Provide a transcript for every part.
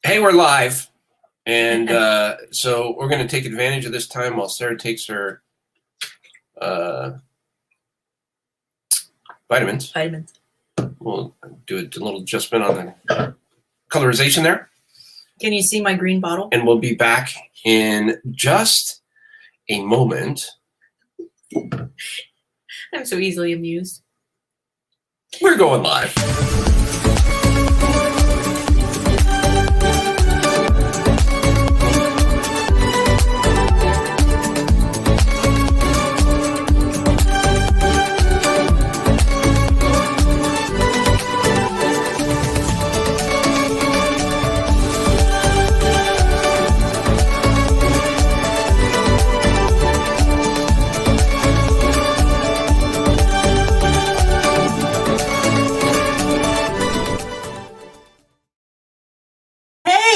Hey, we're live, and so we're going to take advantage of this time while Sarah takes her vitamins. We'll do a little adjustment on the colorization there. Can you see my green bottle? And we'll be back in just a moment. I'm so easily amused. We're going live.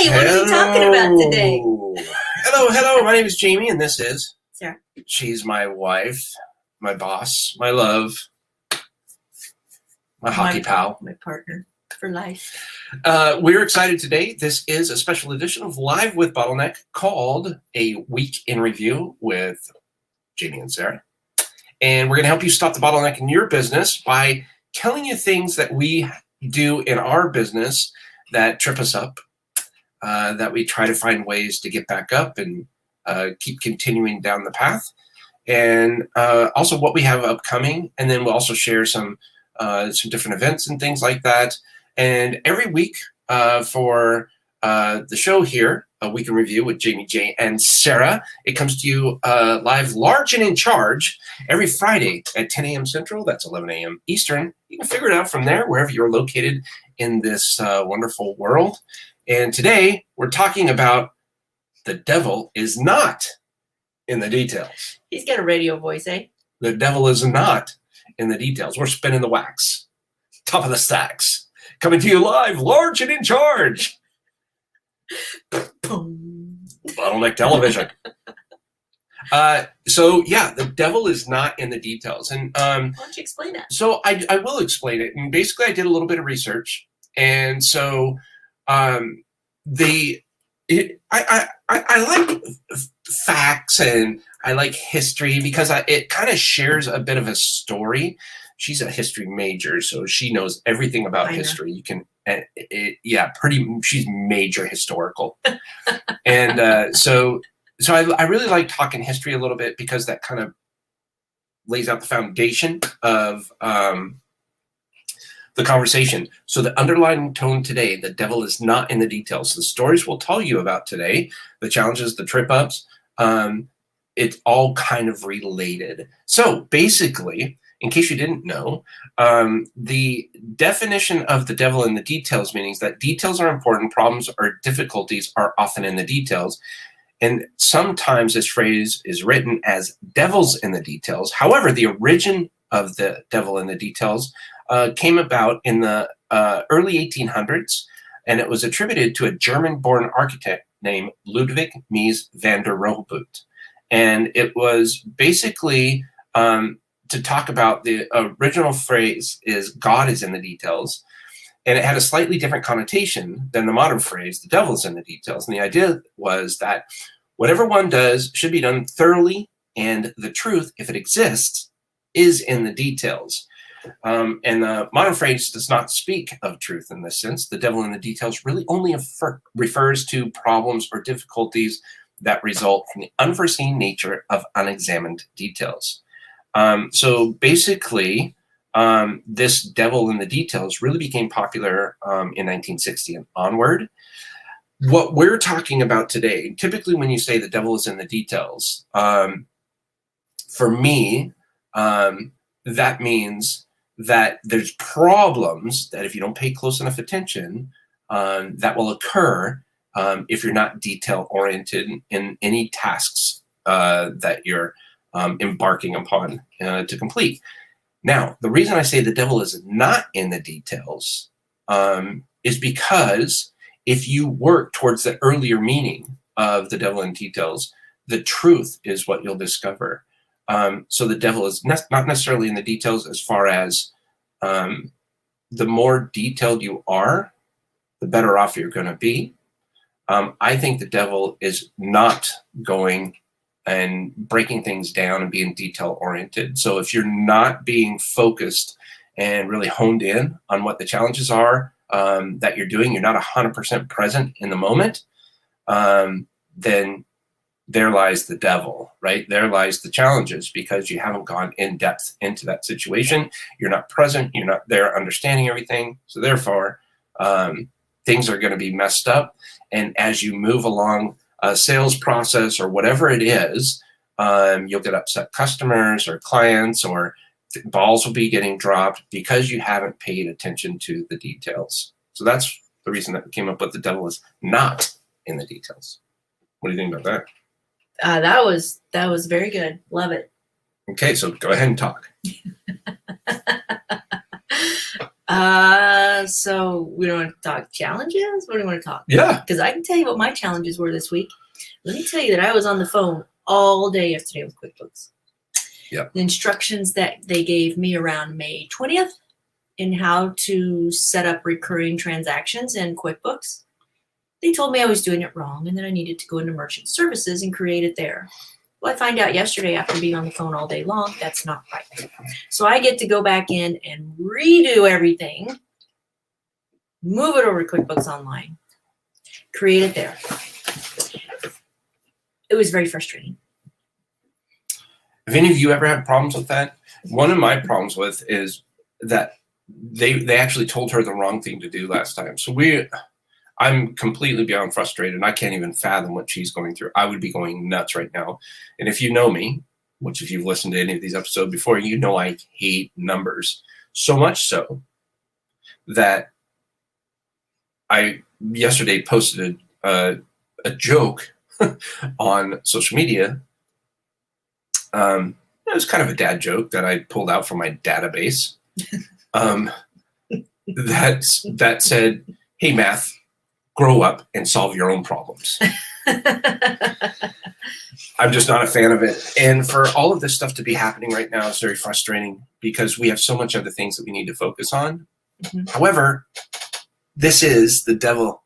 What are we talking about today? Hello. My name is Jamie, and this is Sarah. She's my wife, my boss, my love, my hockey pal. My partner for life. We're excited today. This is a special edition of Live with Bottleneck called A Week in Review with Jaime and Sara. And we're going to help you stop the bottleneck in your business by telling you things that we do in our business that trip us up. That we try to find ways to get back up and keep continuing down the path, and also what we have upcoming, and then we'll also share some different events and things like that. And every week for the show here, A Week in Review with Jaime J and Sara, it comes to you live, large and in charge, every Friday at 10 a.m. Central. That's 11 a.m. Eastern. You can figure it out from there, wherever you're located in this wonderful world. And today we're talking about the devil is not in the details. He's got a radio voice, eh? The devil is not in the details. We're spinning the wax. Top of the stacks. Coming to you live, large and in charge. Bottleneck television. So yeah, the devil is not in the details. And why don't you explain that? So I will explain it. And basically I did a little bit of research. And so I like facts and I like history because it kind of shares a bit of a story. She's a history major, so she knows everything about history. You can, she's major historical. And so I really like talking history a little bit because that kind of lays out the foundation of the conversation. So the underlying tone today, the devil is not in the details. The stories we'll tell you about today, the challenges, the trip ups, it's all kind of related. So basically, in case you didn't know, the definition of the devil in the details means that details are important, problems or difficulties are often in the details. And sometimes this phrase is written as devils in the details. However, the origin of the devil in the details came about in the early 1800s, and it was attributed to a German-born architect named Ludwig Mies van der Rohe. And it was basically to talk about the original phrase is God is in the details, and it had a slightly different connotation than the modern phrase, the devil's in the details. And the idea was that whatever one does should be done thoroughly, and the truth, if it exists, is in the details. And the modern phrase does not speak of truth in this sense. The devil in the details really only refers to problems or difficulties that result from the unforeseen nature of unexamined details. So basically, this devil in the details really became popular in 1960 and onward. What we're talking about today, typically when you say the devil is in the details, for me, that means that there's problems that if you don't pay close enough attention, that will occur if you're not detail-oriented in any tasks that you're embarking upon to complete. Now, the reason I say the devil is not in the details is because if you work towards the earlier meaning of the devil in details, the truth is what you'll discover. So the devil is not necessarily in the details as far as the more detailed you are, the better off you're going to be. I think the devil is not going and breaking things down and being detail oriented. So if you're not being focused and really honed in on what the challenges are that you're doing, you're not 100% present in the moment, then there lies the devil, right? There lies the challenges because you haven't gone in depth into that situation. You're not present. You're not there understanding everything. So therefore, things are going to be messed up. And as you move along a sales process or whatever it is, you'll get upset customers or clients, or balls will be getting dropped because you haven't paid attention to the details. So that's the reason that we came up with the devil is not in the details. What do you think about that? That was very good. Love it. Okay, so go ahead and talk. So we don't want to talk challenges? What do you want to talk? Yeah. Because I can tell you what my challenges were this week. Let me tell you that I was on the phone all day yesterday with QuickBooks. Yeah. The instructions that they gave me around May 20th in how to set up recurring transactions in QuickBooks. They told me I was doing it wrong and that I needed to go into merchant services and create it there. Well, I find out yesterday after being on the phone all day long, that's not right. So I get to go back in and redo everything, move it over to QuickBooks.Online, create it there. It was very frustrating. Have any of you ever had problems with that? One of my problems with is that they actually told her the wrong thing to do last time. So I'm completely beyond frustrated. I can't even fathom what she's going through. I would be going nuts right now. And if you know me, which if you've listened to any of these episodes before, you know I hate numbers. So much so that I yesterday posted a joke on social media. It was kind of a dad joke that I pulled out from my database that said, "Hey, math, grow up and solve your own problems." I'm just not a fan of it. And for all of this stuff to be happening right now is very frustrating because we have so much other things that we need to focus on. Mm-hmm. However, this is the devil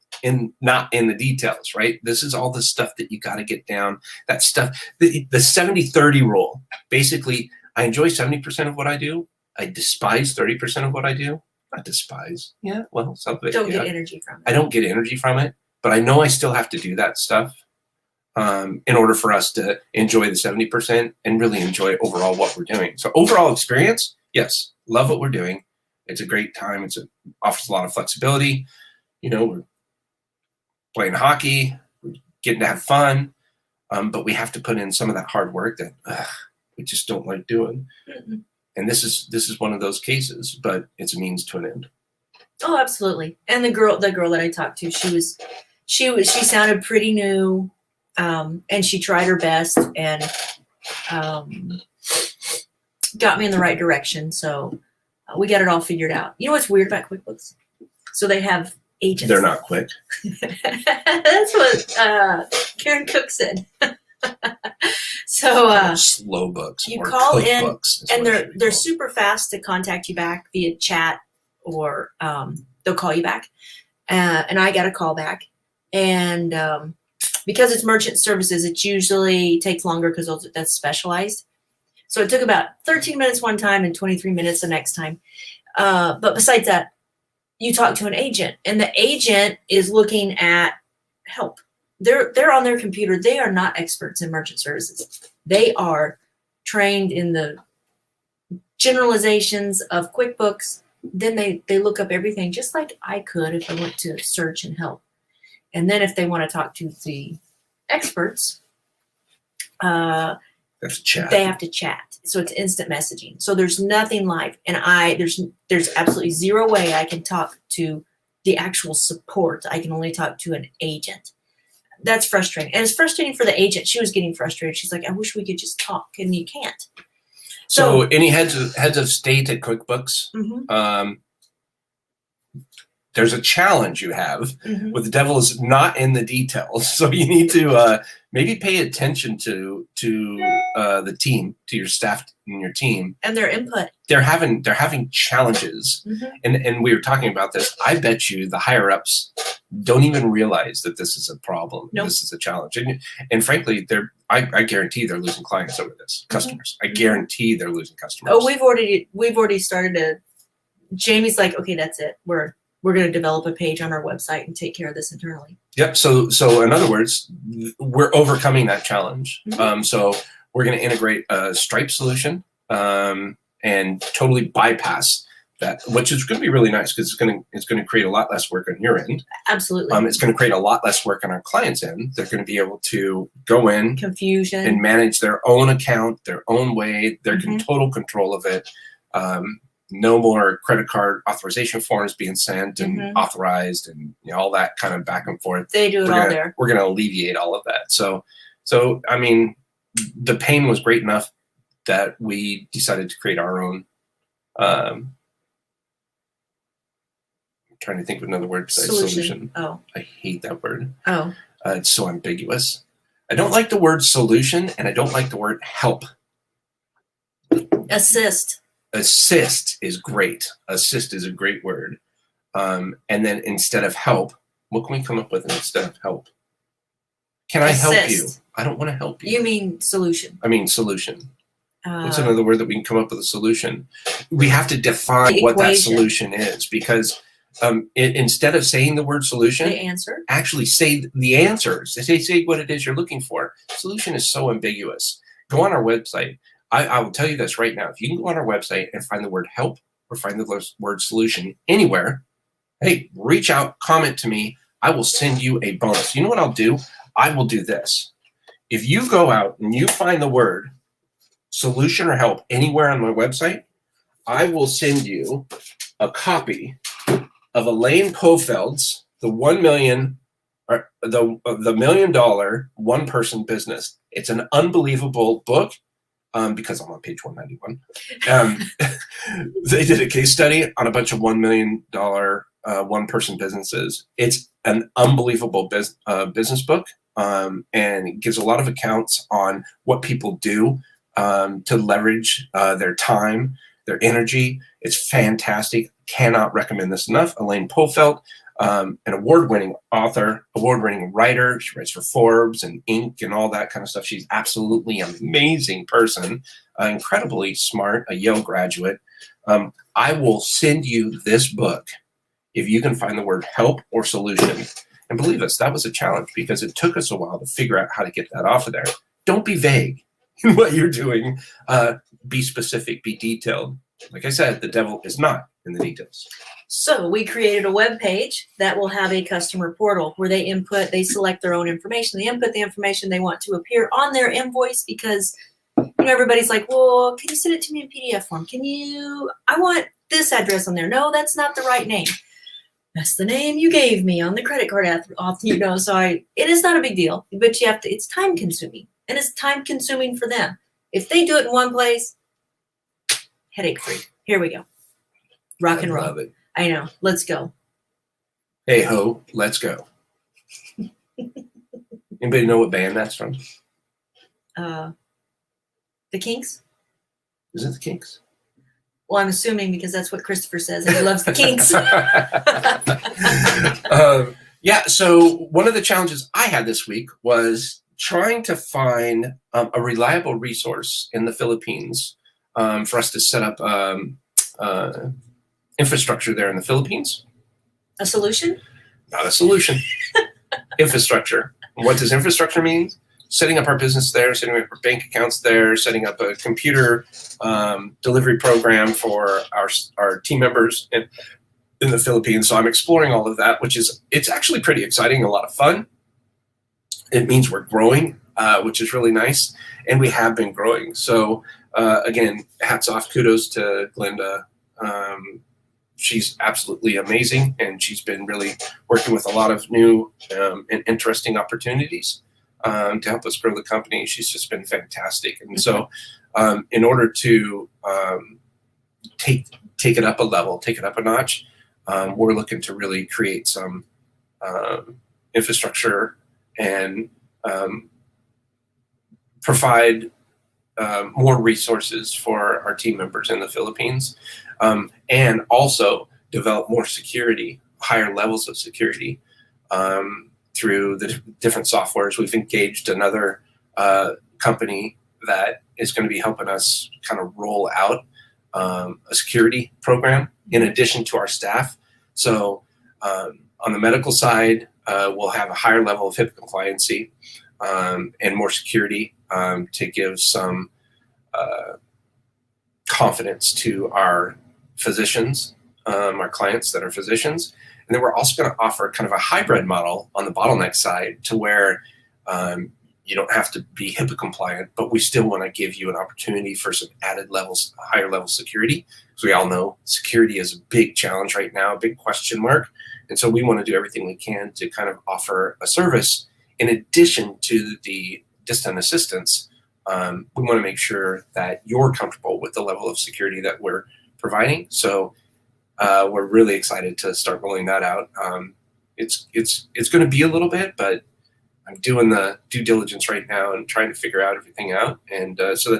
not in the details, right? This is all the stuff that you got to get down. That stuff, the 70-30 rule. Basically, I enjoy 70% of what I do. I despise 30% of what I do. Not despise. Yeah, well, something. Don't get energy from it. I don't get energy from it, but I know I still have to do that stuff in order for us to enjoy the 70% and really enjoy overall what we're doing. So overall experience, yes, love what we're doing. It's a great time. It offers a lot of flexibility. You know, we're playing hockey, we're getting to have fun, but we have to put in some of that hard work that we just don't like doing. Mm-hmm. And this is one of those cases, but it's a means to an end. Oh, absolutely. And the girl that I talked to, she sounded pretty new, and she tried her best and got me in the right direction. So we got it all figured out. You know what's weird about QuickBooks? So they have agents. They're not quick. That's what Karen Cook said. So slow books. You call in, and they're super fast to contact you back via chat, or they'll call you back. And I got a call back, and because it's merchant services, it usually takes longer because that's specialized. So it took about 13 minutes one time and 23 minutes the next time. But besides that, you talk to an agent, and the agent is looking at help. They're on their computer. They are not experts in merchant services. They are trained in the generalizations of QuickBooks. Then they look up everything just like I could if I went to search and help. And then if they want to talk to the experts, they have to chat. So it's instant messaging. So there's nothing live. And there's absolutely zero way I can talk to the actual support. I can only talk to an agent. That's frustrating. And it's frustrating for the agent. She was getting frustrated. She's like, I wish we could just talk, and you can't. So any heads of state at QuickBooks, mm-hmm. There's a challenge you have mm-hmm. with the devil is not in the details. So you need to maybe pay attention to the team, to your staff and your team. And their input. They're having challenges. Mm-hmm. And we were talking about this. I bet you the higher ups don't even realize that this is a problem. Nope. This is a challenge. And frankly, I guarantee they're losing clients over this, customers. I guarantee they're losing customers. Oh, we've already started Jamie's like, okay, that's it. We're going to develop a page on our website and take care of this internally. Yep. So in other words, we're overcoming that challenge. So we're going to integrate a Stripe solution and totally bypass that, which is going to be really nice because it's going to create a lot less work on your end. Absolutely. It's going to create a lot less work on our clients' end. They're going to be able to go in, confusion, and manage their own account, their own way. They're in total control of it. No more credit card authorization forms being sent and authorized, and all that kind of back and forth. They do it all there. We're going to alleviate all of that. So I mean, the pain was great enough that we decided to create our own. I'm trying to think of another word besides solution. Oh, I hate that word. Oh, it's so ambiguous. I don't like the word solution, and I don't like the word help. Assist. Assist is great. Assist is a great word. And then instead of help, what can we come up with instead of help? Can I help you? I don't want to help you. You mean solution? I mean solution. What's another word that we can come up with a solution? We have to define what that solution is, because instead of saying the word solution, the answer, actually say the answers. Say what it is you're looking for. Solution is so ambiguous. Go on our website. I will tell you this right now. If you can go on our website and find the word help or find the word solution anywhere, hey, reach out, comment to me. I will send you a bonus. You know what I'll do? I will do this. If you go out and you find the word solution or help anywhere on my website, I will send you a copy of Elaine Pofeld's The $1 Million or the $1 Million One Person Business. It's an unbelievable book. Because I'm on page 191. They did a case study on a bunch of $1 million one-person businesses. It's an unbelievable business book, and it gives a lot of accounts on what people do to leverage their time, their energy. It's fantastic. Cannot recommend this enough. Elaine Pofeld, an award-winning author, award-winning writer. She writes for Forbes and Inc. and all that kind of stuff. She's absolutely an amazing person, incredibly smart, a Yale graduate. I will send you this book if you can find the word help or solution. And believe us, that was a challenge because it took us a while to figure out how to get that off of there. Don't be vague in what you're doing. Be specific, be detailed. Like I said, the devil is not in the details. So we created a web page that will have a customer portal where they select their own information. They input the information they want to appear on their invoice because everybody's like, well, can you send it to me in PDF form? I want this address on there. No, that's not the right name. That's the name you gave me on the credit card so it is not a big deal, but it's time consuming, and it's time consuming for them. If they do it in one place, headache free. Here we go. Rock and roll. Love it. I know. Let's go. Hey ho, let's go. Anybody know what band that's from? The Kinks? Is it the Kinks? Well, I'm assuming because that's what Christopher says, and he loves the Kinks. Yeah, so one of the challenges I had this week was trying to find a reliable resource in the Philippines for us to set up infrastructure there in the Philippines. A solution? Not a solution. Infrastructure. What does infrastructure mean? Setting up our business there, setting up our bank accounts there, setting up a computer delivery program for our team members in the Philippines. So I'm exploring all of that, it's actually pretty exciting, a lot of fun. It means we're growing, which is really nice, and we have been growing. So again, hats off, kudos to Glenda. She's absolutely amazing, and she's been really working with a lot of new and interesting opportunities to help us grow the company. She's just been fantastic. And so in order to take it up a level, take it up a notch, we're looking to really create some infrastructure and provide more resources for our team members in the Philippines, and also develop more security, higher levels of security through the different softwares. We've engaged another company that is going to be helping us kind of roll out a security program in addition to our staff. So on the medical side, we'll have a higher level of HIPAA compliancy and more security to give some confidence to our physicians, our clients that are physicians. And then we're also going to offer kind of a hybrid model on the Bottleneck side to where you don't have to be HIPAA compliant, but we still want to give you an opportunity for some added levels, higher level security. Because we all know security is a big challenge right now, a big question mark. And so we want to do everything we can to kind of offer a service in addition to the distant assistance. We want to make sure that you're comfortable with the level of security that we're providing. So we're really excited to start rolling that out. It's going to be a little bit, but I'm doing the due diligence right now and trying to figure out everything out. And so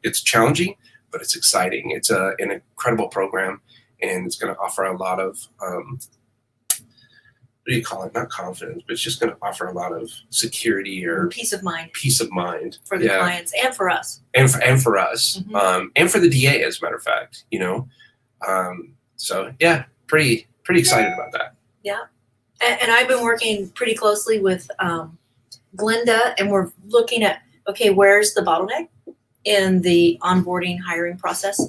it's challenging, but it's exciting. It's an incredible program, and it's going to offer a lot of what do you call it? Not confidence, but it's just going to offer a lot of security or peace of mind. Peace of mind for the clients and for us. And for us, and for the DA, as a matter of fact. So yeah, pretty excited about that. Yeah, and I've been working pretty closely with Glenda, and we're looking at, okay, where's the bottleneck in the onboarding hiring process?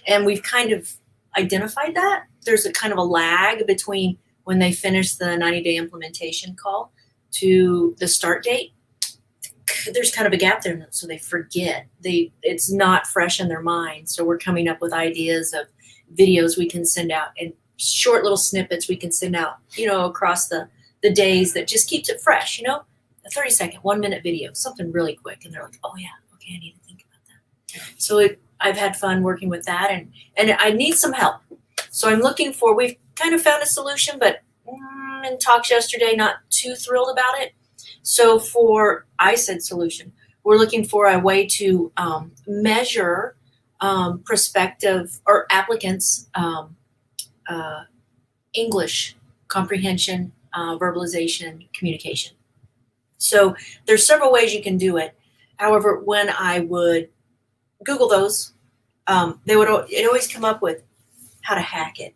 And we've kind of identified that. There's a kind of a lag between when they finish the 90-day implementation call to the start date. There's kind of a gap there, so they forget. It's not fresh in their mind. So we're coming up with ideas of videos we can send out and short little snippets we can send out, across the days that just keeps it fresh, a 30-second, 1-minute video, something really quick. And they're like, oh yeah, okay, I need to think about that. So I've had fun working with that, and I need some help. So I'm looking for, we've kind of found a solution, but in talks yesterday, not too thrilled about it. So for ISED solution, we're looking for a way to measure prospective or applicants' English comprehension, verbalization, communication. So there's several ways you can do it. However, when I would Google those, it always come up with how to hack it.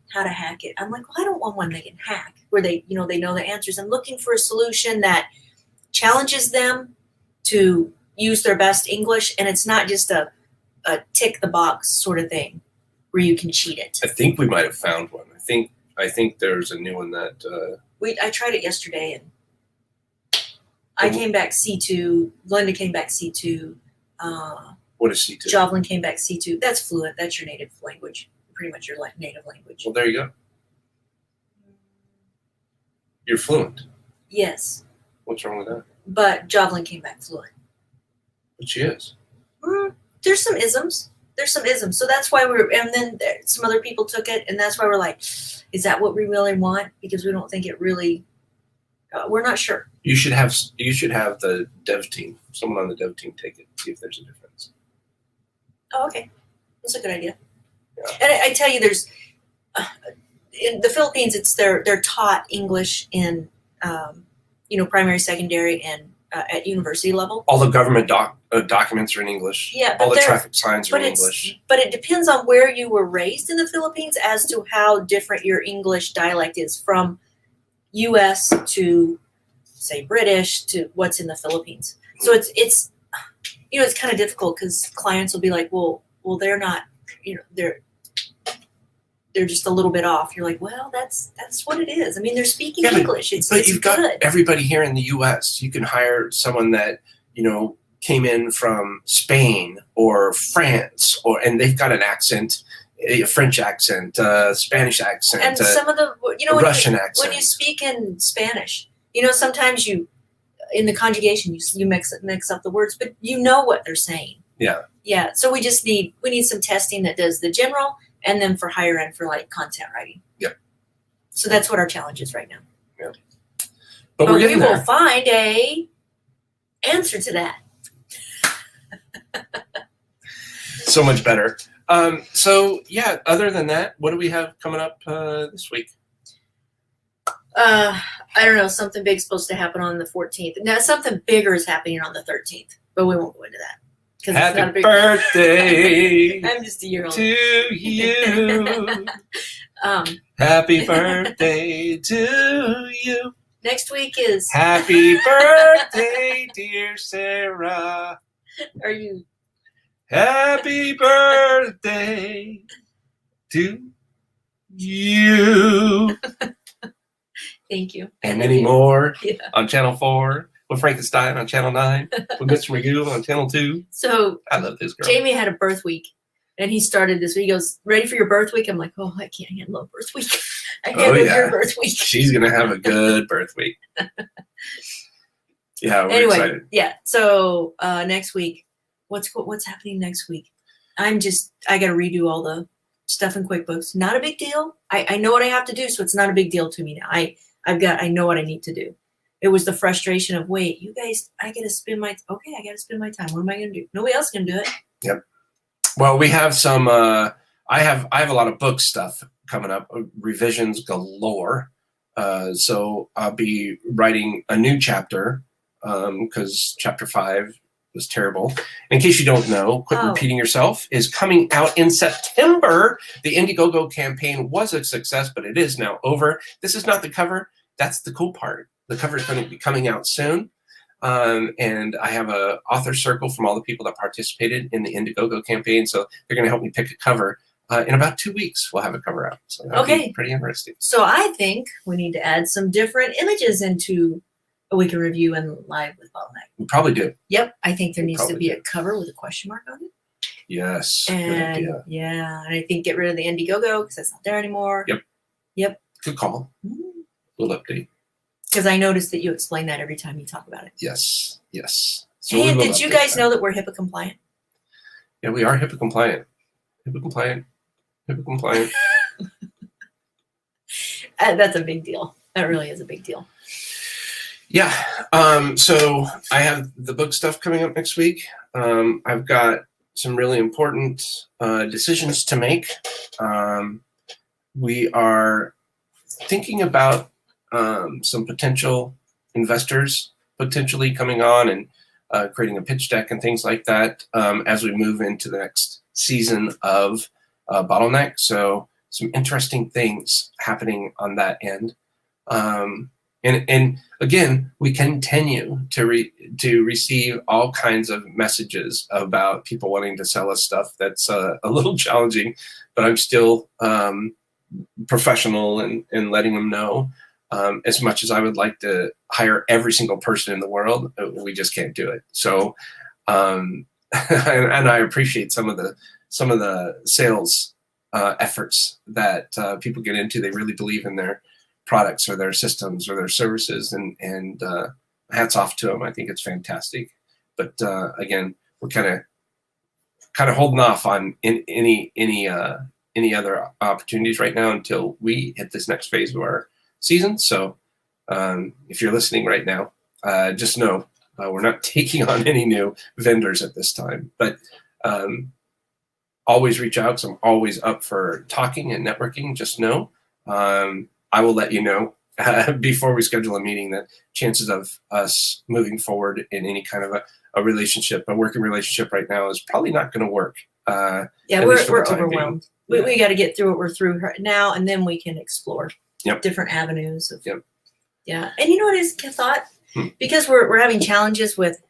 I'm like, well, I don't want one they can hack where they know the answers. I'm looking for a solution that challenges them to use their best English, and it's not just a tick the box sort of thing where you can cheat it. I think we might have found one. I think there's a new one that I tried it yesterday, and I came back C2. Glenda came back C2. What is C2? Jovelyn came back C2. That's fluent. That's your native language. Pretty much your native language. Well, there you go. You're fluent. Yes. What's wrong with that? But Jovelyn came back fluent. But she is. There's some isms. So that's why and then some other people took it, and that's why we're like, is that what we really want? Because we don't think it really, we're not sure. You should have the dev team, someone on the dev team take it, see if there's a difference. Oh, okay. That's a good idea. Yeah. And I tell you, there's in the Philippines, they're taught English in primary, secondary, and at university level. All the government documents are in English. Yeah, all the traffic signs are in English. But it depends on where you were raised in the Philippines as to how different your English dialect is from U.S. to, say, British to what's in the Philippines. So it's kind of difficult because clients will be like, well, they're not, they're just a little bit off. You're like, well, that's what it is. I mean, they're speaking English. But you've got everybody here in the U.S. You can hire someone that, came in from Spain or France, and they've got an accent, a French accent, Spanish accent, and some of the, Russian accent. When you speak in Spanish, sometimes in the conjugation, you mix up the words, but you know what they're saying. Yeah. Yeah. So we need some testing that does the general, and then for higher end for like content writing. Yep. So that's what our challenge is right now. Yeah. But we will find a answer to that. So much better. So yeah, other than that, what do we have coming up this week? I don't know. Something big's supposed to happen on the 14th. Now, something bigger is happening on the 13th, but we won't go into that. Happy birthday I'm just a year old. to you. Happy birthday to you. Next week is Happy birthday, dear Sarah. Are you? Happy birthday to you. Thank you. And many more Yeah. on Channel 4. With Frankenstein on Channel 9. With Mr. Magoo on Channel 2. So I love this girl. Jamie had a birth week. And he started this week. He goes, ready for your birth week? I'm like, oh, I can't handle a birth week. I can't handle your birth week. She's going to have a good birth week. Yeah, we're excited. Yeah. So next week, what's happening next week? I got to redo all the stuff in QuickBooks. Not a big deal. I know what I have to do, so it's not a big deal to me now. I know what I need to do. It was the frustration of, wait, you guys, I got to spend my time. What am I going to do? Nobody else can do it. Yep. Well, we have some, I have a lot of book stuff coming up, revisions galore. So I'll be writing a new chapter because chapter 5 was terrible. In case you don't know, Quit Repeating Yourself is coming out in September. The Indiegogo campaign was a success, but it is now over. This is not the cover. That's the cool part. The cover is going to be coming out soon. And I have a author circle from all the people that participated in the Indiegogo campaign. So they're going to help me pick a cover. In about 2 weeks, we'll have a cover out. So that'll be pretty interesting. So I think we need to add some different images into a week in review and live with Bottleneck. We probably do. Yep. I think there needs to be a cover with a question mark on it. Yes. And good idea. Yeah. And I think get rid of the Indiegogo because that's not there anymore. Yep. Good call. Little update. Because I noticed that you explain that every time you talk about it. Yes. So hey, did you guys know that we're HIPAA compliant? Yeah, we are HIPAA compliant. HIPAA compliant. That's a big deal. That really is a big deal. Yeah. So I have the book stuff coming up next week. I've got some really important decisions to make. We are thinking about some potential investors potentially coming on and creating a pitch deck and things like that as we move into the next season of Bottleneck. So some interesting things happening on that end. And again, we continue to receive all kinds of messages about people wanting to sell us stuff that's a little challenging, but I'm still professional in letting them know. As much as I would like to hire every single person in the world, we just can't do it. So, and I appreciate some of the sales efforts that people get into. They really believe in their products or their systems or their services, and hats off to them. I think it's fantastic. But again, we're kind of holding off on any other opportunities right now until we hit this next phase of our season. So if you're listening right now, just know we're not taking on any new vendors at this time, but always reach out. So I'm always up for talking and networking. Just know I will let you know before we schedule a meeting that chances of us moving forward in any kind of a relationship, a working relationship right now is probably not going to work. Yeah, we're overwhelmed. We got to get through what we're through right now, and then we can explore different avenues. Yeah, and you know what is a thought? Because we're having challenges with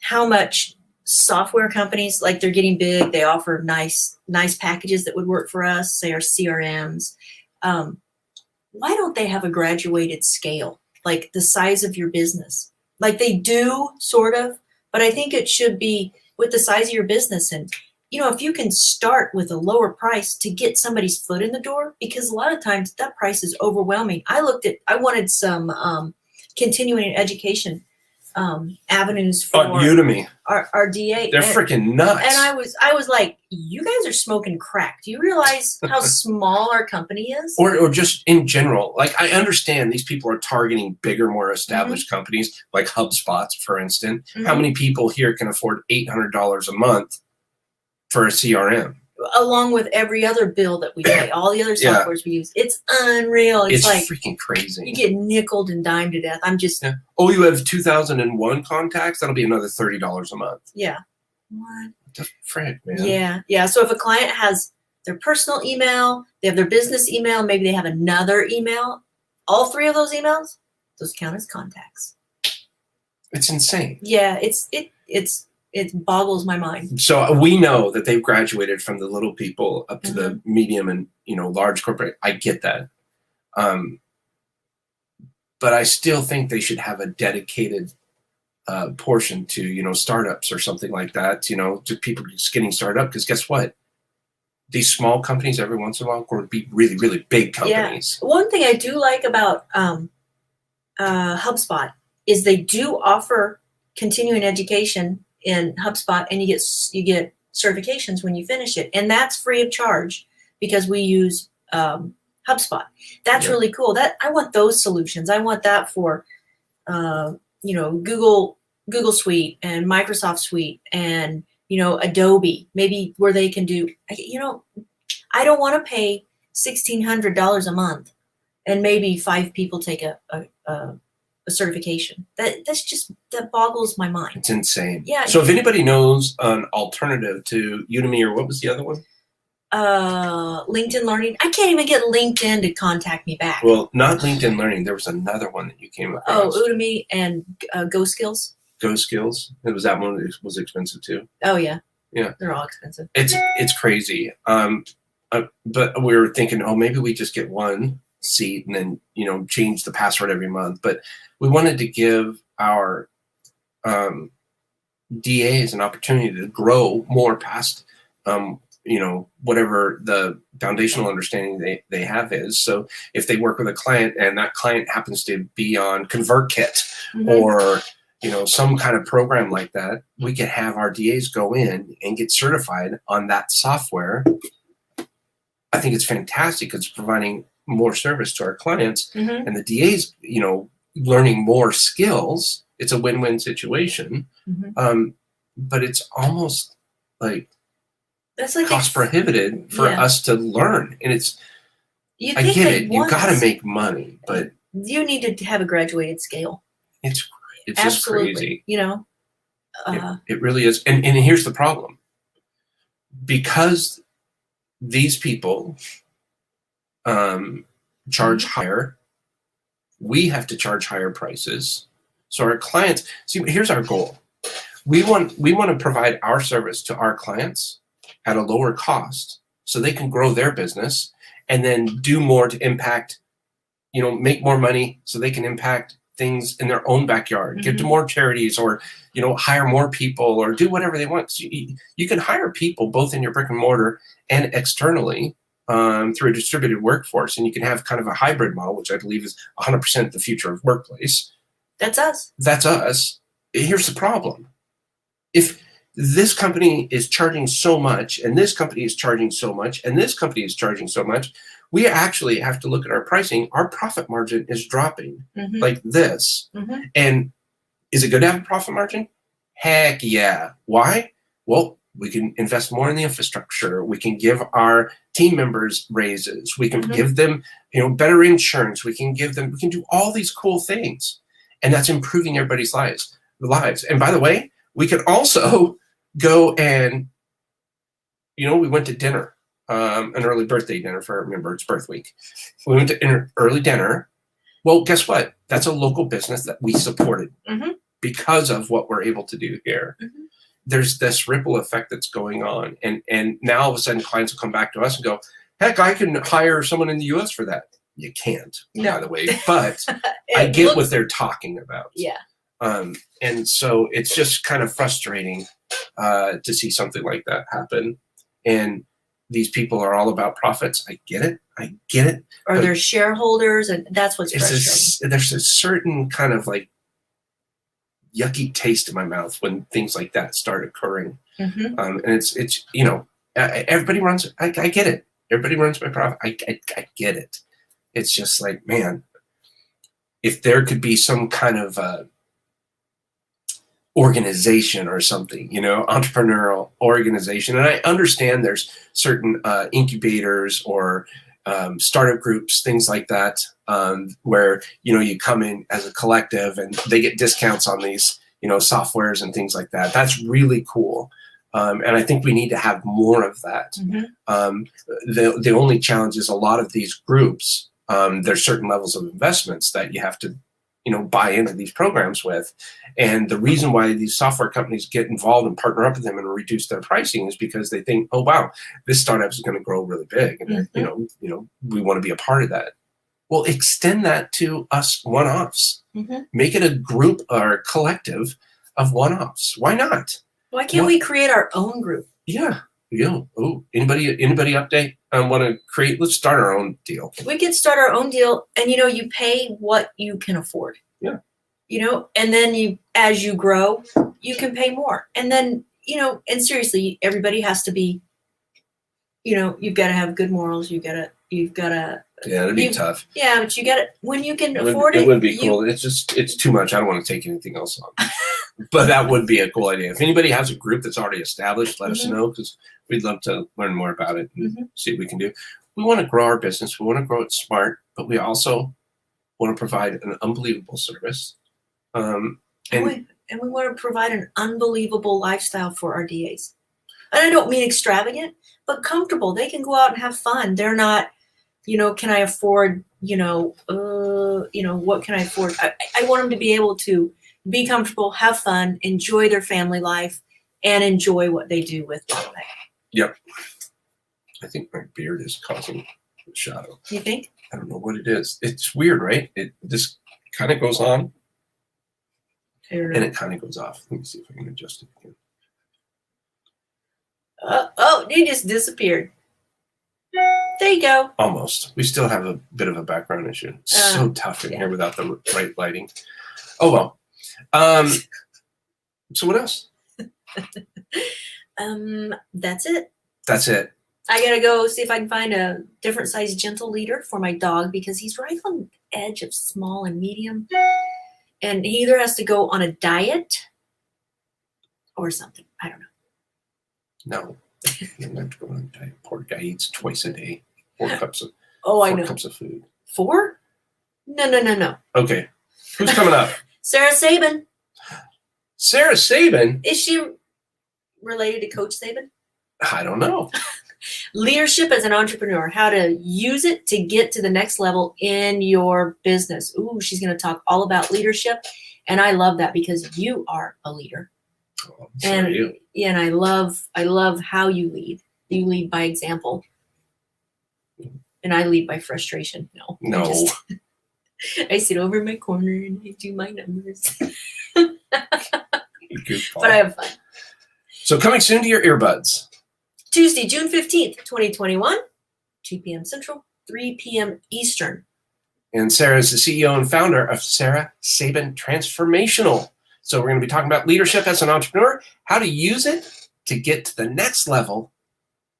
how much software companies, like they're getting big, they offer nice packages that would work for us, say our CRMs. Why don't they have a graduated scale, like the size of your business? Like they do, sort of, but I think it should be with the size of your business. And, you know, if you can start with a lower price to get somebody's foot in the door, because a lot of times that price is overwhelming. I wanted some continuing education avenues for Udemy. Our DA. They're freaking nuts. And I was like, you guys are smoking crack. Do you realize how small our company is? Or just in general, like I understand these people are targeting bigger, more established companies like HubSpot, for instance. How many people here can afford $800 a month for a CRM? along with every other bill that we pay, all the other softwares we use. It's unreal. It's like freaking crazy. You get nickeled and dimed to death. I'm just. Yeah. Oh, you have 2001 contacts? That'll be another $30 a month. Yeah. What? The frick, man. Yeah. Yeah. So if a client has their personal email, they have their business email, maybe they have another email, all three of those emails, those count as contacts. It's insane. Yeah. It boggles my mind. So we know that they've graduated from the little people up to the medium and, large corporate. I get that. But I still think they should have a dedicated portion to, startups or something like that, to people just getting started up. Because guess what? These small companies every once in a while will be really, really big companies. Yeah. One thing I do like about HubSpot is they do offer continuing education in HubSpot, and you get certifications when you finish it, and that's free of charge because we use HubSpot. That's really cool. That I want those solutions. I want that for Google Suite and Microsoft Suite and Adobe, maybe where they can do. I don't want to pay $1,600 a month and maybe 5 people take a certification. That boggles my mind. It's insane. Yeah. So if anybody knows an alternative to Udemy, or what was the other one? LinkedIn Learning. I can't even get LinkedIn to contact me back. Well, not LinkedIn Learning. There was another one that you came across. Oh, Udemy and Go Skills. Go Skills. It was that one that was expensive too. Oh yeah. Yeah. They're all expensive. It's crazy. But we were thinking, maybe we just get one seat and then change the password every month. But we wanted to give our DAs an opportunity to grow more past whatever the foundational understanding they have is. So if they work with a client and that client happens to be on ConvertKit or some kind of program like that, we can have our DAs go in and get certified on that software. I think it's fantastic because it's providing more service to our clients, and the DAs, learning more skills. It's a win-win situation. But it's almost like that's like cost prohibitive for us to learn. And I get it. You got to make money, but you need to have a graduated scale. It's just crazy. It really is. And here's the problem. Because these people charge higher, we have to charge higher prices. So our clients, here's our goal. We want to provide our service to our clients at a lower cost so they can grow their business and then do more to impact, make more money so they can impact things in their own backyard, give to more charities, or, hire more people or do whatever they want. So you can hire people both in your brick and mortar and externally through a distributed workforce. And you can have kind of a hybrid model, which I believe is 100% the future of workplace. That's us. That's us. Here's the problem. If this company is charging so much, and this company is charging so much, and this company is charging so much, we actually have to look at our pricing. Our profit margin is dropping like this. And is it good to have a profit margin? Heck yeah. Why? Well, we can invest more in the infrastructure. We can give our team members raises. We can give them, better insurance. We can do all these cool things. And that's improving everybody's lives. And by the way, we can also go and, we went to dinner, an early birthday dinner for, remember, it's birth week. We went to early dinner. Well, guess what? That's a local business that we supported because of what we're able to do here. There's this ripple effect that's going on. And now all of a sudden clients will come back to us and go, heck, I can hire someone in the US for that. You can't, by the way, but I get what they're talking about. Yeah. And so it's just kind of frustrating to see something like that happen. And these people are all about profits. I get it. Or they're shareholders, and that's what's frustrating. There's a certain kind of like yucky taste in my mouth when things like that start occurring. And it's everybody runs. I get it. Everybody runs by profit. I get it. It's just like, man, if there could be some kind of organization or something, entrepreneurial organization. And I understand there's certain incubators or startup groups, things like that, where, you come in as a collective and they get discounts on these, softwares and things like that. That's really cool. And I think we need to have more of that. The only challenge is a lot of these groups, there's certain levels of investments that you have to buy into these programs with. And the reason why these software companies get involved and partner up with them and reduce their pricing is because they think, oh, wow, this startup is going to grow really big. And, we want to be a part of that. Well, extend that to us one-offs. Make it a group or a collective of one-offs. Why not? Why can't we create our own group? Yeah. Oh, anybody update? Want to create? Let's start our own deal. We can start our own deal, and you pay what you can afford. Yeah. And then as you grow, you can pay more, and then and seriously, everybody has to be. You've got to have good morals. You've got to. Yeah, it'd be tough. Yeah, but you got to when you can afford it. It would be cool. It's too much. I don't want to take anything else on. But that would be a cool idea. If anybody has a group that's already established, let us know, because we'd love to learn more about it and see what we can do. We want to grow our business. We want to grow it smart, but we also want to provide an unbelievable service. And we want to provide an unbelievable lifestyle for our DAs. And I don't mean extravagant, but comfortable. They can go out and have fun. They're not, can I afford, what can I afford? I want them to be able to be comfortable, have fun, enjoy their family life, and enjoy what they do with Bottleneck. Yep. I think my beard is causing a shadow. You think? I don't know what it is. It's weird, right? This kind of goes on, and it kind of goes off. Let me see if I can adjust it again. Oh, you just disappeared. There you go. Almost. We still have a bit of a background issue. So tough in here without the right lighting. Oh, well. So what else? That's it. That's it. I gotta go see if I can find a different size gentle leader for my dog, because he's right on the edge of small and medium, and he either has to go on a diet or something. I don't know. No, you don't have to go on a diet. Poor guy eats twice a day. 4 cups of cups of food. 4? No. Okay, who's coming up? Sara Sabin. Sara Sabin? Is she related to Coach Sabin? I don't know. Leadership as an entrepreneur, how to use it to get to the next level in your business. Ooh, she's going to talk all about leadership. And I love that, because you are a leader. Oh, so are you. Yeah, and I love how you lead. You lead by example. And I lead by frustration. No. I sit over in my corner and I do my numbers. But I have fun. So coming soon to your earbuds. Tuesday, June 15th, 2021, 2 p.m. Central, 3 p.m. Eastern. And Sara is the CEO and founder of Sara Sabin Transformational. So we're going to be talking about leadership as an entrepreneur, how to use it to get to the next level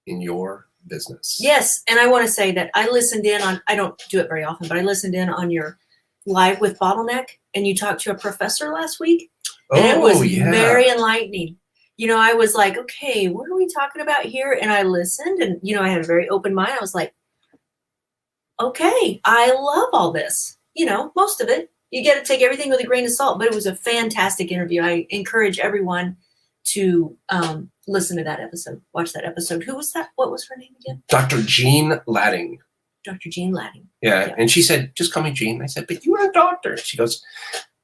in your business. Yes, and I want to say that I listened in on, I don't do it very often, but I listened in on your live with Bottleneck, and you talked to a professor last week. And it was very enlightening. I was like, okay, what are we talking about here? And I listened, and, I had a very open mind. I was like, okay, I love all this. Most of it. You got to take everything with a grain of salt, but it was a fantastic interview. I encourage everyone to listen to that episode, watch that episode. Who was that? What was her name again? Dr. Jean Latting. Dr. Jean Latting. Yeah, and she said, just call me Jean. I said, but you are a doctor. She goes,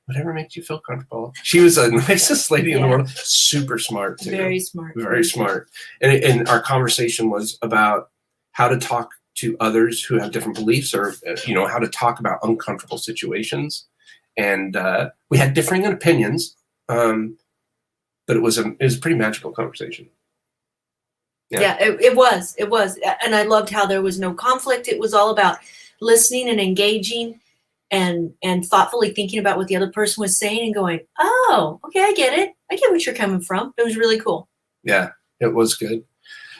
whatever makes you feel comfortable. She was the nicest lady in the world. Super smart, too. Very smart. Very smart. And our conversation was about how to talk to others who have different beliefs, or, how to talk about uncomfortable situations. And we had differing opinions, but it was a pretty magical conversation. Yeah, it was. And I loved how there was no conflict. It was all about listening and engaging and thoughtfully thinking about what the other person was saying and going, oh, okay, I get it. I get what you're coming from. It was really cool. Yeah, it was good.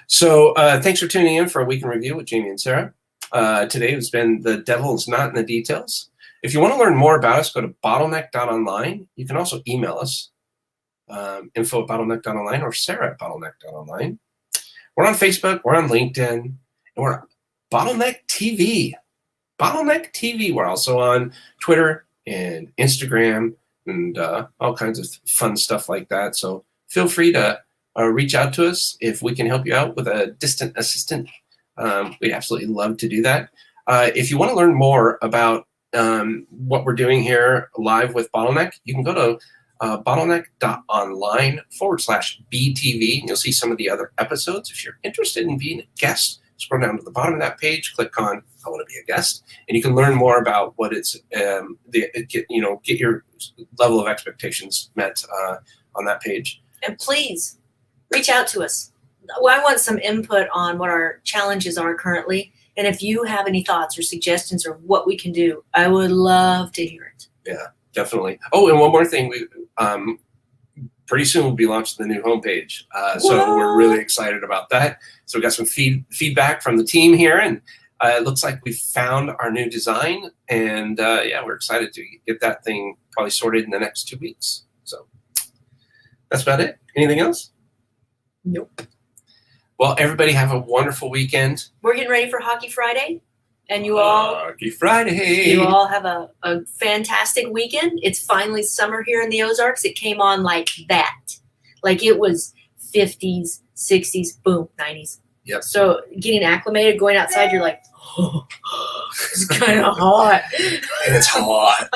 So thanks for tuning in for a week in review with Jaime and Sara. Today has been The Devil is Not in the Details. If you want to learn more about us, go to Bottleneck.Online. You can also email us. info at Bottleneck.Online or Sara at Bottleneck.Online. We're on Facebook, we're on LinkedIn, and we're on Bottleneck TV. Bottleneck TV. We're also on Twitter and Instagram and all kinds of fun stuff like that. So feel free to reach out to us if we can help you out with a distant assistant. We'd absolutely love to do that. If you want to learn more about what we're doing here live with Bottleneck, you can go to Bottleneck.Online/BTV, and you'll see some of the other episodes. If you're interested in being a guest, scroll down to the bottom of that page, click on I want to be a guest, and you can learn more about what it's get your level of expectations met on that page. And please reach out to us. Well, I want some input on what our challenges are currently, and if you have any thoughts or suggestions or what we can do, I would love to hear it. Yeah, definitely. Oh, and one more thing, we pretty soon we'll be launching the new homepage, so we're really excited about that. So we got some feedback from the team here, and it looks like we found our new design, and yeah, we're excited to get that thing probably sorted in the next 2 weeks. So that's about it. Anything else? Nope. Well, everybody have a wonderful weekend. We're getting ready for Hockey Friday, and you all Hockey Friday. You all have a fantastic weekend. It's finally summer here in the Ozarks. It came on like that. Like it was 50s, 60s, boom, 90s. Yep. So getting acclimated, going outside, you're like, oh, it's kind of hot. It's hot.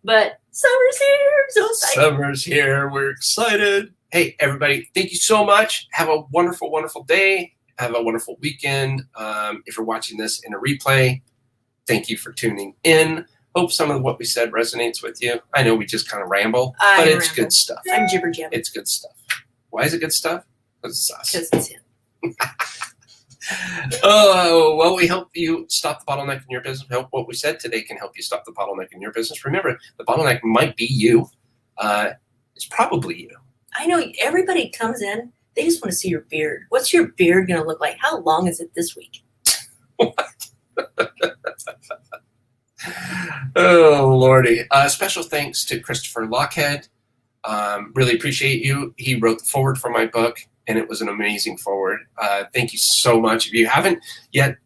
But summer's here. I'm so excited. Summer's here. We're excited. Hey, everybody, thank you so much. Have a wonderful, wonderful day. Have a wonderful weekend. If you're watching this in a replay, thank you for tuning in. Hope some of what we said resonates with you. I know we just kind of ramble, but it's good stuff. I'm jibber jabber. It's good stuff. Why is it good stuff? Because it's us. Because it's him. Oh, well, we hope you stop the bottleneck in your business. We hope what we said today can help you stop the bottleneck in your business. Remember, the bottleneck might be you. It's probably you. I know everybody comes in, they just want to see your beard. What's your beard going to look like? How long is it this week? What? Oh, Lordy. Special thanks to Christopher Lockhead. Really appreciate you. He wrote the foreword for my book, and it was an amazing foreword. Thank you so much. If you haven't yet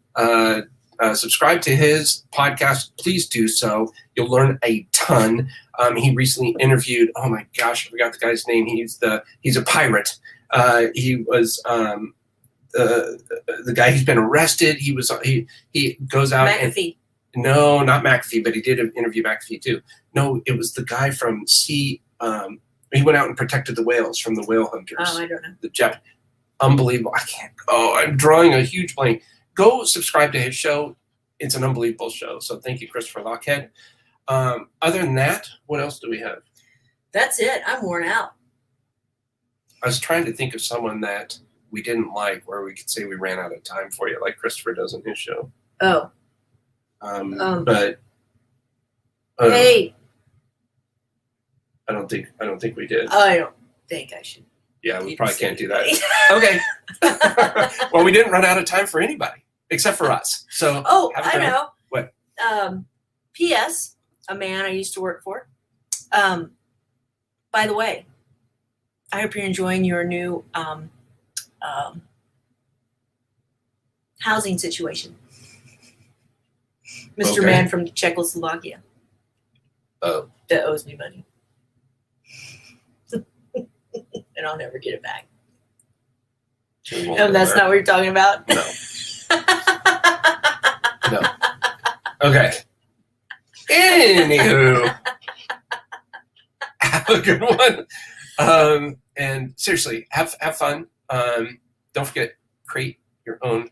subscribed to his podcast, please do so. You'll learn a ton. He recently interviewed, oh my gosh, I forgot the guy's name. He's a pirate. He was the guy who's been arrested. He goes out McAfee. No, not McAfee, but he did interview McAfee too. No, it was the guy from he went out and protected the whales from the whale hunters. Oh, I don't know. Unbelievable. I'm drawing a huge blank. Go subscribe to his show. It's an unbelievable show. So thank you, Christopher Lockhead. Other than that, what else do we have? That's it. I'm worn out. I was trying to think of someone that we didn't like where we could say we ran out of time for you, like Christopher does in his show. Oh. But hey. I don't think we did. I don't think I should. Yeah, we probably can't do that. Okay. Well, we didn't run out of time for anybody except for us. So. Oh, I know. What? P.S. A man I used to work for. By the way, I hope you're enjoying your new housing situation. Mr. Okay. Man from Czechoslovakia. Oh. That owes me money. And I'll never get it back. And that's not what you're talking about? No. No. Okay. Anywho. Have a good one. And seriously, have fun. Don't forget, create your own